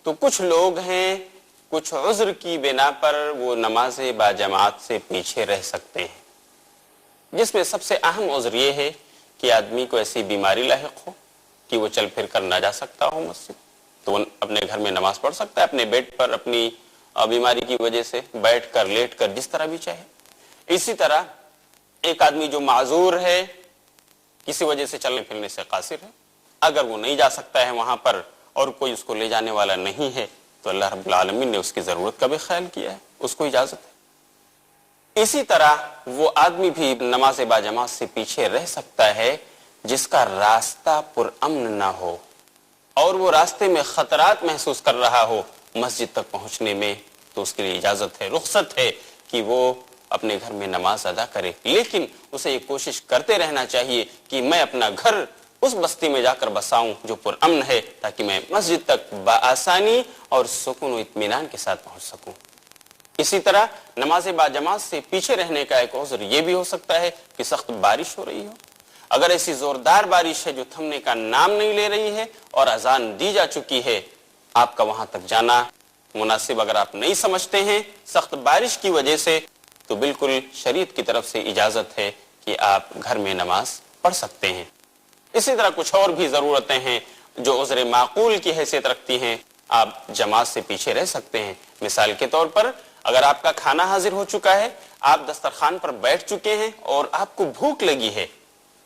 تو کچھ لوگ ہیں کچھ عذر کی بنا پر وہ نماز باجماعت سے پیچھے رہ سکتے ہیں، جس میں سب سے اہم عذر یہ ہے کہ آدمی کو ایسی بیماری لاحق ہو کہ وہ چل پھر کر نہ جا سکتا ہو مسجد، تو وہ اپنے گھر میں نماز پڑھ سکتا ہے اپنے بیڈ پر، اپنی بیماری کی وجہ سے بیٹھ کر لیٹ کر جس طرح بھی چاہے۔ اسی طرح ایک آدمی جو معذور ہے، کسی وجہ سے چلنے پھرنے سے قاصر ہے، اگر وہ نہیں جا سکتا ہے وہاں پر اور کوئی اس کو لے جانے والا نہیں ہے تو اللہ رب العالمین نے اس کی ضرورت کا بھی خیال کیا ہے، اس کو اجازت ہے۔ اسی طرح وہ آدمی بھی نماز باجماعت سے پیچھے رہ سکتا ہے جس کا راستہ پرامن نہ ہو اور وہ راستے میں خطرات محسوس کر رہا ہو مسجد تک پہنچنے میں، تو اس کے لیے اجازت ہے، رخصت ہے کہ وہ اپنے گھر میں نماز ادا کرے، لیکن اسے یہ کوشش کرتے رہنا چاہیے کہ میں اپنا گھر اس بستی میں جا کر بساؤں جو پرامن ہے، تاکہ میں مسجد تک بآسانی اور سکون و اطمینان کے ساتھ پہنچ سکوں۔ اسی طرح نماز باجماعت سے پیچھے رہنے کا ایک عذر یہ بھی ہو سکتا ہے کہ سخت بارش ہو رہی ہو، اگر ایسی زوردار بارش ہے جو تھمنے کا نام نہیں لے رہی ہے اور اذان دی جا چکی ہے، آپ کا وہاں تک جانا مناسب اگر آپ نہیں سمجھتے ہیں سخت بارش کی وجہ سے، تو بالکل شریعت کی طرف سے اجازت ہے کہ آپ گھر میں نماز پڑھ سکتے ہیں۔ اسی طرح کچھ اور بھی ضرورتیں ہیں جو عذر معقول کی حیثیت رکھتی ہیں، آپ جماعت سے پیچھے رہ سکتے ہیں۔ مثال کے طور پر اگر آپ کا کھانا حاضر ہو چکا ہے، آپ دسترخوان پر بیٹھ چکے ہیں اور آپ کو بھوک لگی ہے،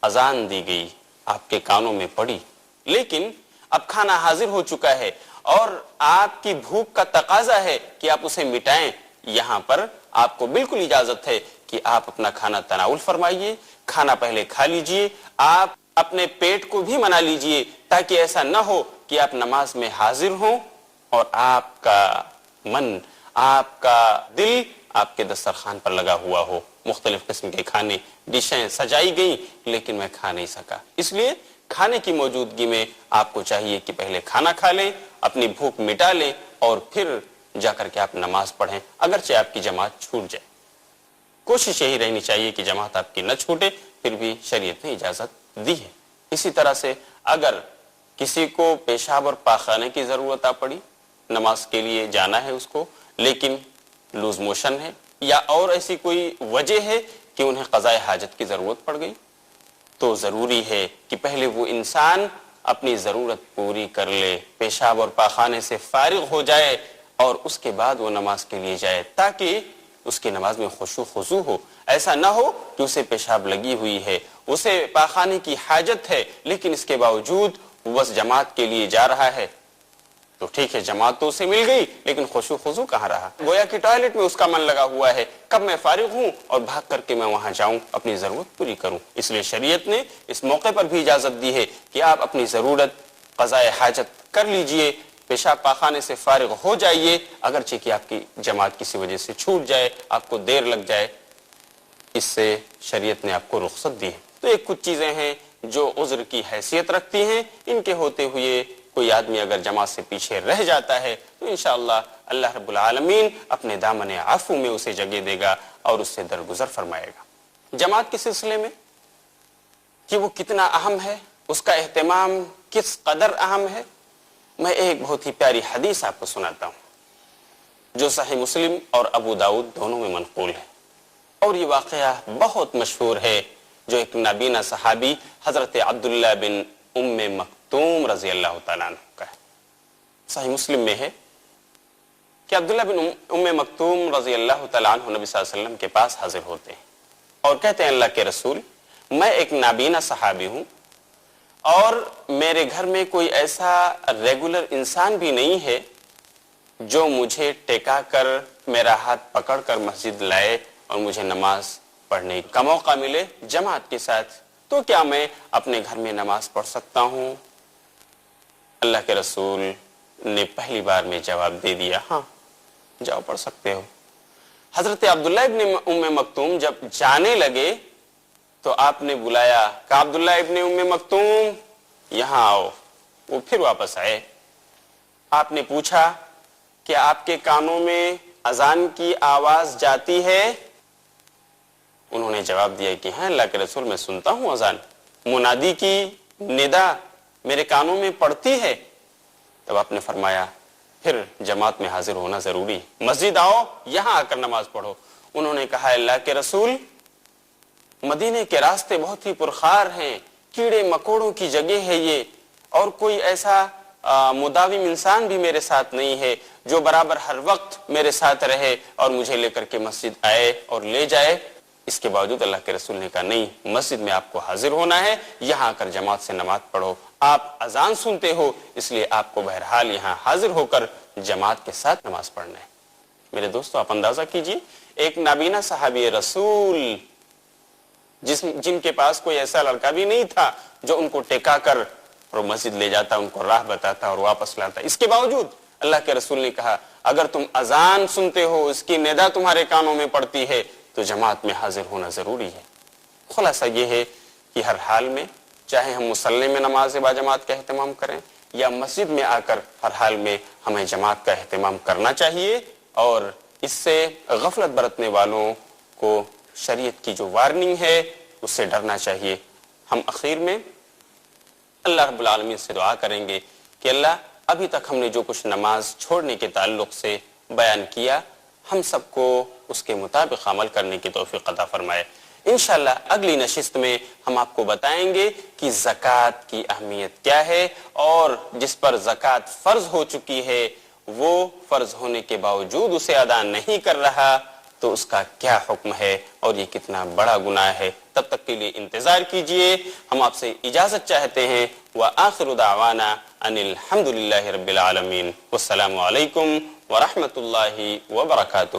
اذان دی گئی، آپ کے کانوں میں پڑی، لیکن اب کھانا حاضر ہو چکا ہے اور آپ کی بھوک کا تقاضا ہے کہ آپ اسے مٹائیں، یہاں پر آپ کو بالکل اجازت ہے کہ آپ اپنا کھانا تناول فرمائیے، کھانا پہلے کھا لیجئے، آپ اپنے پیٹ کو بھی منا لیجئے، تاکہ ایسا نہ ہو کہ آپ نماز میں حاضر ہوں اور آپ کا من، آپ کا دل آپ کے دسترخوان پر لگا ہوا ہو، مختلف قسم کے کھانے، ڈشیں سجائی گئیں لیکن میں کھا نہیں سکا۔ اس لیے کھانے کی موجودگی میں آپ کو چاہیے کہ پہلے کھانا کھا لیں، اپنی بھوک مٹا لیں اور پھر جا کر کے آپ نماز پڑھیں، اگرچہ آپ کی جماعت چھوٹ جائے۔ کوشش یہی رہنی چاہیے کہ جماعت آپ کی نہ چھوٹے، پھر بھی شریعت نے اجازت دی ہے۔ اسی طرح سے اگر کسی کو پیشاب اور پاخانے کی ضرورت آ پڑی، نماز کے لیے جانا ہے اس کو، لیکن لوز موشن ہے یا اور ایسی کوئی وجہ ہے کہ انہیں قضاء حاجت کی ضرورت پڑ گئی، تو ضروری ہے کہ پہلے وہ انسان اپنی ضرورت پوری کر لے، پیشاب اور پاخانے سے فارغ ہو جائے اور اس کے بعد وہ نماز کے لیے جائے، تاکہ اس کی نماز میں خشوع خضوع ہو۔ ایسا نہ ہو کہ اسے پیشاب لگی ہوئی ہے، اسے پاخانے کی حاجت ہے، لیکن اس کے باوجود وہ بس جماعت کے لیے جا رہا ہے، تو ٹھیک ہے جماعت تو اسے مل گئی لیکن خشوع خضوع کہاں رہا؟ گویا کہ ٹوائلٹ میں اس کا من لگا ہوا ہے، کب میں فارغ ہوں اور بھاگ کر کے میں وہاں جاؤں اپنی ضرورت پوری کروں۔ اس لیے شریعت نے اس موقع پر بھی اجازت دی ہے کہ آپ اپنی ضرورت قضاء حاجت کر لیجئے، پیشاب پاخانے سے فارغ ہو جائیے، اگرچہ کہ آپ کی جماعت کسی وجہ سے چھوٹ جائے، آپ کو دیر لگ جائے، اس سے شریعت نے آپ کو رخصت دی ہے۔ تو ایک کچھ چیزیں ہیں جو عذر کی حیثیت رکھتی ہیں، ان کے ہوتے ہوئے کوئی آدمی اگر جماعت سے پیچھے رہ جاتا ہے تو انشاءاللہ اللہ رب العالمین اپنے دامن عفو میں اسے جگہ دے گا اور اس سے درگزر فرمائے گا۔ جماعت کے سلسلے میں کہ وہ کتنا اہم ہے، اس کا اہتمام کس قدر اہم ہے، میں ایک بہت ہی پیاری حدیث آپ کو سناتا ہوں جو صحیح مسلم اور ابو داؤد دونوں میں منقول ہے، اور یہ واقعہ بہت مشہور ہے جو ایک نابینا صحابی حضرت عبداللہ بن ام مکتوم رضی اللہ تعالیٰ عنہ کا ہے۔ صحیح مسلم میں ہے کہ عبداللہ بن ام مکتوم رضی اللہ تعالیٰ عنہ نبی صلی اللہ علیہ وسلم کے پاس حاضر ہوتے ہیں اور کہتے ہیں اللہ کے رسول، میں ایک نابینا صحابی ہوں اور میرے گھر میں کوئی ایسا ریگولر انسان بھی نہیں ہے جو مجھے ٹیکا کر میرا ہاتھ پکڑ کر مسجد لائے اور مجھے نماز پڑھنے کا موقع ملے جماعت کے ساتھ، تو کیا میں اپنے گھر میں نماز پڑھ سکتا ہوں؟ اللہ کے رسول نے پہلی بار میں جواب دے دیا، ہاں جاؤ پڑھ سکتے ہو۔ حضرت عبداللہ ابن ام مکتوم جب جانے لگے تو آپ نے بلایا کہ عبداللہ ابن ام مکتوم یہاں آؤ، وہ پھر واپس آئے۔ آپ نے پوچھا کہ آپ کے کانوں میں اذان کی آواز جاتی ہے؟ انہوں نے جواب دیا کہ ہاں اللہ کے رسول میں سنتا ہوں اذان، منادی کی ندا میرے کانوں میں پڑتی ہے۔ تب آپ نے فرمایا پھر جماعت میں حاضر ہونا ضروری ہے۔ مسجد آؤ، یہاں آ کر نماز پڑھو۔ انہوں نے کہا اللہ کے رسول، مدینے کے راستے بہت ہی پرخار ہیں، کیڑے مکوڑوں کی جگہ ہے یہ، اور کوئی ایسا مداوم انسان بھی میرے ساتھ نہیں ہے جو برابر ہر وقت میرے ساتھ رہے اور مجھے لے کر کے مسجد آئے اور لے جائے۔ اس کے باوجود اللہ کے رسول نے کہا نہیں، مسجد میں آپ کو حاضر ہونا ہے، یہاں آ کر جماعت سے نماز پڑھو۔ آپ اذان سنتے ہو، اس لیے آپ کو بہرحال یہاں حاضر ہو کر جماعت کے ساتھ نماز پڑھنا ہے۔ میرے دوستو، آپ اندازہ کیجئے، ایک نابینا صحابی رسول جن کے پاس کوئی ایسا لڑکا بھی نہیں تھا جو ان کو ٹیکا کر اور مسجد لے جاتا، ان کو راہ بتاتا اور واپس لاتا، اس کے باوجود اللہ کے رسول نے کہا اگر تم اذان سنتے ہو، اس کی ندا تمہارے کانوں میں پڑتی ہے تو جماعت میں حاضر ہونا ضروری ہے۔ خلاصہ یہ ہے کہ ہر حال میں، چاہے ہم مصلی میں نماز با جماعت کا اہتمام کریں یا مسجد میں آ کر، ہر حال میں ہمیں جماعت کا اہتمام کرنا چاہیے، اور اس سے غفلت برتنے والوں کو شریعت کی جو وارننگ ہے اس سے ڈرنا چاہیے۔ ہم اخیر میں اللہ رب العالمین سے دعا کریں گے کہ اللہ، ابھی تک ہم نے جو کچھ نماز چھوڑنے کے تعلق سے بیان کیا، ہم سب کو اس کے مطابق عمل کرنے کی توفیق عطا فرمائے۔ انشاءاللہ اگلی نشست میں ہم آپ کو بتائیں گے کہ زکوٰۃ کی اہمیت کیا ہے، اور جس پر زکوٰۃ فرض ہو چکی ہے وہ فرض ہونے کے باوجود اسے ادا نہیں کر رہا تو اس کا کیا حکم ہے اور یہ کتنا بڑا گناہ ہے۔ تب تک کے لیے انتظار کیجئے، ہم آپ سے اجازت چاہتے ہیں۔ وآخر دعوانا ان الحمد للہ رب العالمین، والسلام علیکم ورحمۃ اللہ وبرکاتہ۔